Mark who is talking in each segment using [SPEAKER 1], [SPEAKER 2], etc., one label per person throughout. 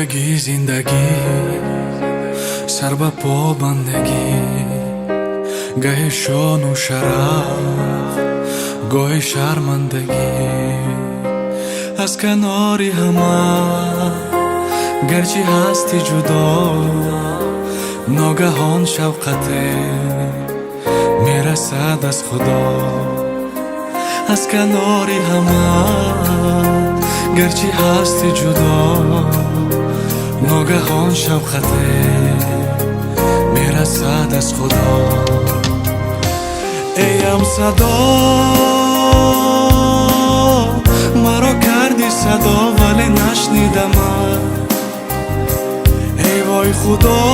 [SPEAKER 1] زندگی سر به پا بندگی، گاه شان و شرف گاه شرمندگی. از کناری همه گرچه هستی جدا، ناگهان شوقته میرسد از خدا. از کناری همه گرچه هستی جدا، ناگهان شوقته میرسد از خدا. ایم صدا مرا کردی صدا ولی نشنیدم. ای وای خدا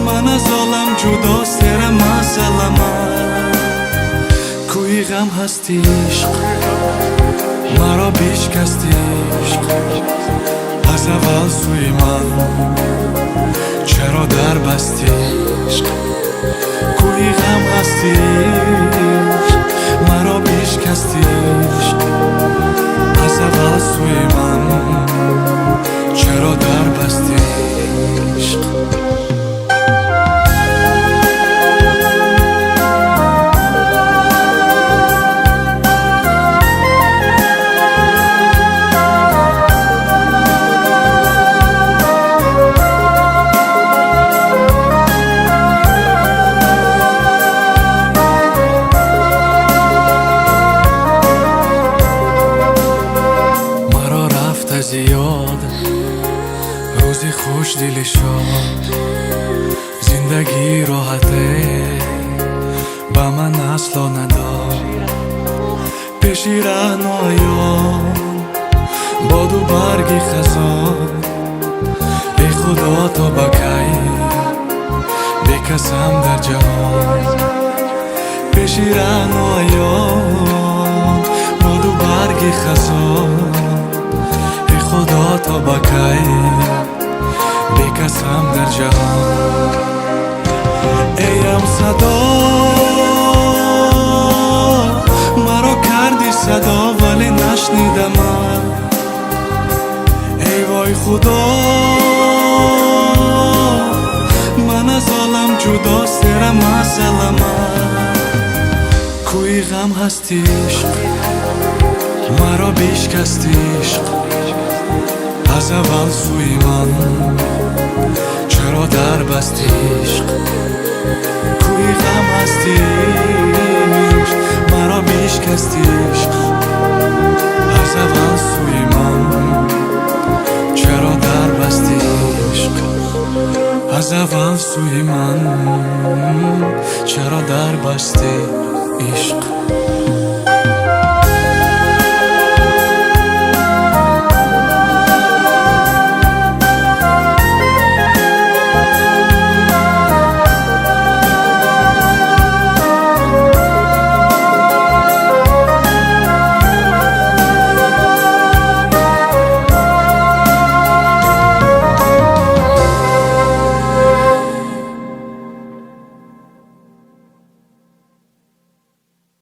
[SPEAKER 1] من از عالم جدا سر مسلم. کوی غم هستی عشق مرا بیشکستی عشق، از اول سوی من چرا در بستی عشق. کوی غم هستی عشق مرا بیشکستی عشق، از اول سوی من چرا در بستی عشق. زیاد روزی خوش دلی شد، زندگی راحته با من اصلا نداد. پیشی رهنمایان باد و برگی خزان، ای خدا تا بکی بکسم در جهان. پیشی رهنمایان باد و برگی خزان، خدا تا بکی بکسم در جهان. ایم صدا مرا کردی صدا ولی نشنیدم. ای وای خدا من از عالم جدا سر مسلم. کوی غم هستی عشق مرا بیشکستی عشق، از اول سوی من چرا در بستی عشق. کوی غم هستی عشق مرا بیشکستی عشق، از اول سوی من چرا در بستی عشق. از اول سوی من چرا در بستی عشق.